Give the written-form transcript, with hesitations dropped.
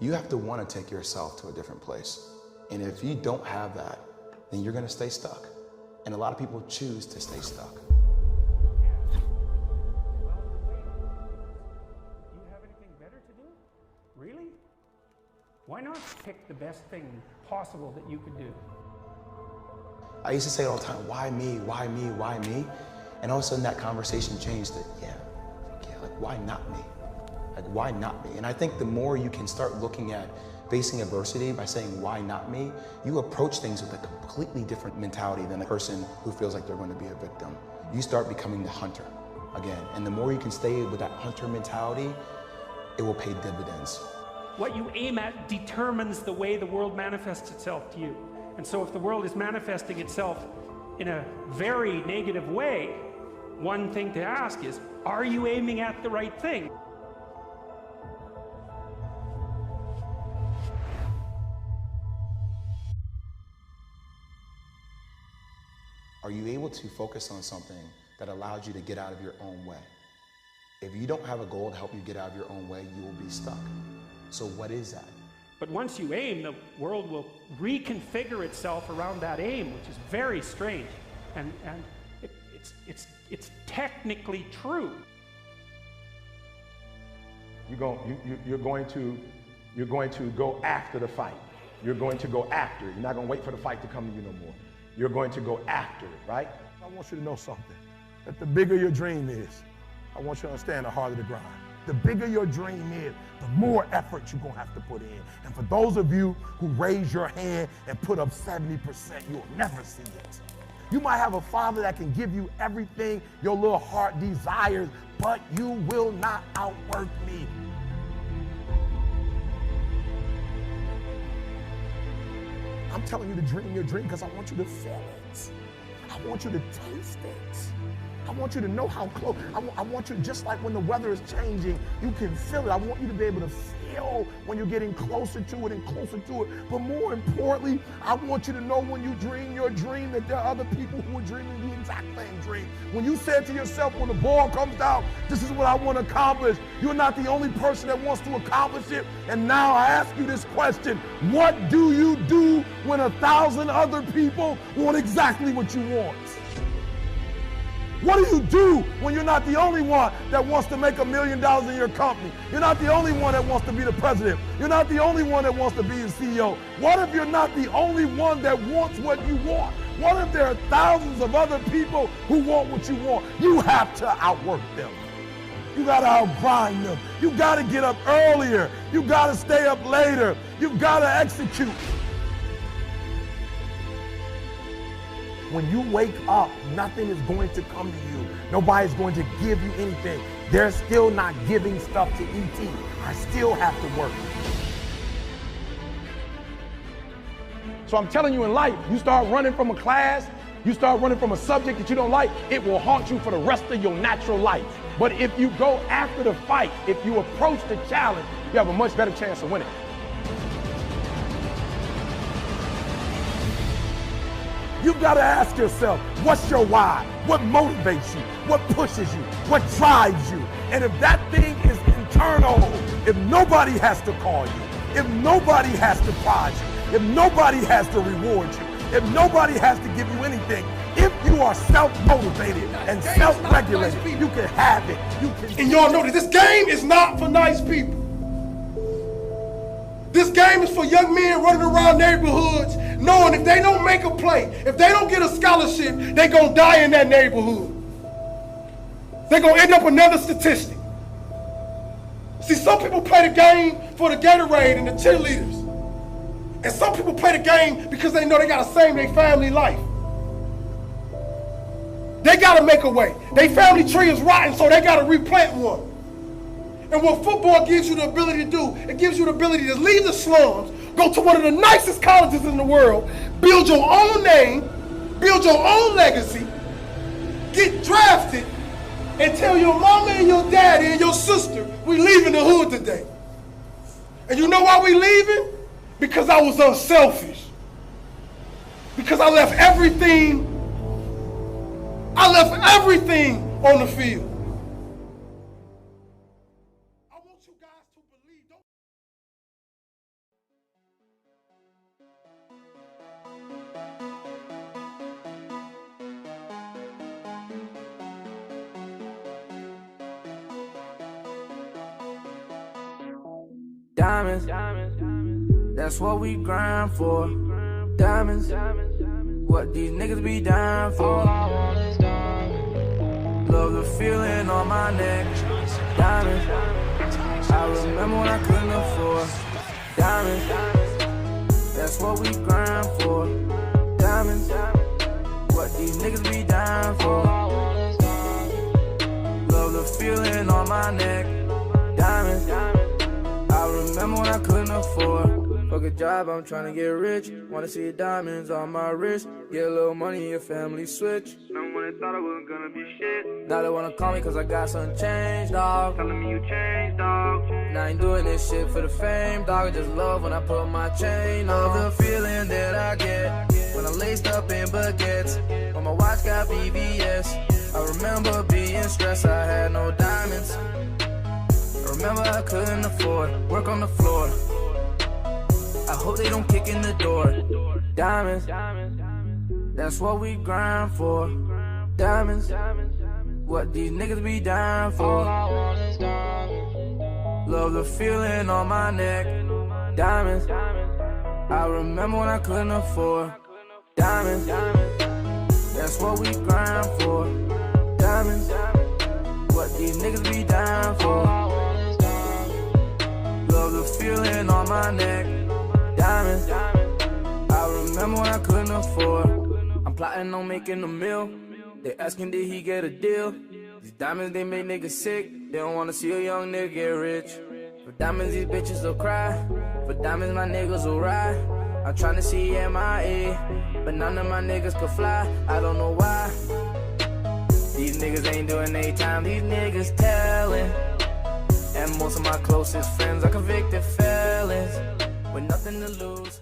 You have to want to take yourself to a different place. And if you don't have that, then you're going to stay stuck. And a lot of people choose to stay stuck. Do you have anything better to do? Really? Why not pick the best thing possible that you could do? I used to say it all the time, why me, why me, why me? And all of a sudden that conversation changed to, like why not me? Like why not me? And I think the more you can start looking at facing adversity by saying, why not me? You approach things with a completely different mentality than a person who feels like they're going to be a victim. You start becoming the hunter again. And the more you can stay with that hunter mentality, it will pay dividends. What you aim at determines the way the world manifests itself to you. And so if the world is manifesting itself in a very negative way, one thing to ask is, are you aiming at the right thing? Are you able to focus on something that allows you to get out of your own way? If you don't have a goal to help you get out of your own way, you will be stuck. So what is that? But once you aim, the world will reconfigure itself around that aim, which is very strange. And it's technically true. You're going to go after the fight. You're going to go after it. You're not going to wait for the fight to come to you no more. You're going to go after it, right? I want you to know something, that the bigger your dream is, I want you to understand the harder the grind. The bigger your dream is, the more effort you're going to have to put in. And for those of you who raise your hand and put up 70%, you'll never see it. You might have a father that can give you everything your little heart desires, but you will not outwork me. I'm telling you to dream your dream because I want you to feel it. I want you to taste it. I want you to know how close. I want you, just like when the weather is changing, you can feel it. I want you to be able to feel when you're getting closer to it and closer to it. But more importantly, I want you to know when you dream your dream that there are other people who are dreaming the exact same dream. When you said to yourself, when the ball comes down, this is what I want to accomplish, you're not the only person that wants to accomplish it. And now I ask you this question: what do you do when 1,000 other people want exactly what you want? What do you do when you're not the only one that wants to make $1 million in your company? You're not the only one that wants to be the president. You're not the only one that wants to be the CEO. What if you're not the only one that wants what you want? What if there are thousands of other people who want what you want? You have to outwork them. You gotta outgrind them. You gotta get up earlier. You gotta stay up later. You gotta execute. When you wake up, nothing is going to come to you. Nobody's going to give you anything. They're still not giving stuff to ET. I still have to work. So I'm telling you, in life, you start running from a class, you start running from a subject that you don't like, it will haunt you for the rest of your natural life. But if you go after the fight, if you approach the challenge, you have a much better chance of winning. You've got to ask yourself, what's your why? What motivates you? What pushes you? What drives you? And if that thing is internal, if nobody has to call you, if nobody has to prize you, if nobody has to reward you, if nobody has to give you anything, if you are self-motivated and self-regulated, you can have it. And y'all know that this game is not for nice people. This game is for young men running around neighborhoods knowing if they don't make a play, if they don't get a scholarship, they're going to die in that neighborhood. They're going to end up another statistic. See, some people play the game for the Gatorade and the cheerleaders. And some people play the game because they know they got to save their family life. They got to make a way. Their family tree is rotten, so they got to replant one. And what football gives you the ability to do, it gives you the ability to leave the slums, go to one of the nicest colleges in the world, build your own name, build your own legacy, get drafted, and tell your mama and your daddy and your sister, we leaving the hood today. And you know why we leaving? Because I was unselfish. Because I left everything on the field. Diamonds, that's what we grind for. Diamonds, what these niggas be dying for. Love the feeling on my neck. Diamonds, I remember when I couldn't afford. Diamonds, that's what we grind for. Diamonds, what these niggas be dying for. Love the feeling on my neck. Diamonds, I remember when I couldn't afford. Fuck a job, I'm tryna get rich. Wanna see diamonds on my wrist. Get a little money, your family switch. Remember when they thought I wasn't gonna be shit. Now they wanna call me cause I got some change, dog. Telling me you changed, dog. Now I ain't doing this shit for the fame, dog. I just love when I put my chain on. Love the feeling that I get when I'm laced up in baguettes. When my watch got BBS. I remember being stressed, I had no diamonds. I remember I couldn't afford work on the floor. I hope they don't kick in the door. Diamonds, that's what we grind for. Diamonds, what these niggas be dying for. Love the feeling on my neck. Diamonds, I remember when I couldn't afford. Diamonds, that's what we grind for. Diamonds, what these niggas be dying for. Love the feeling on my neck. Diamonds, I remember when I couldn't afford. I'm plotting on making a meal. They asking did he get a deal. These diamonds they make niggas sick. They don't wanna see a young nigga get rich. For diamonds these bitches will cry. For diamonds my niggas will ride. I'm tryna see MIA, but none of my niggas could fly. I don't know why. These niggas ain't doing their time. These niggas telling. And most of my closest friends are convicted felons with nothing to lose.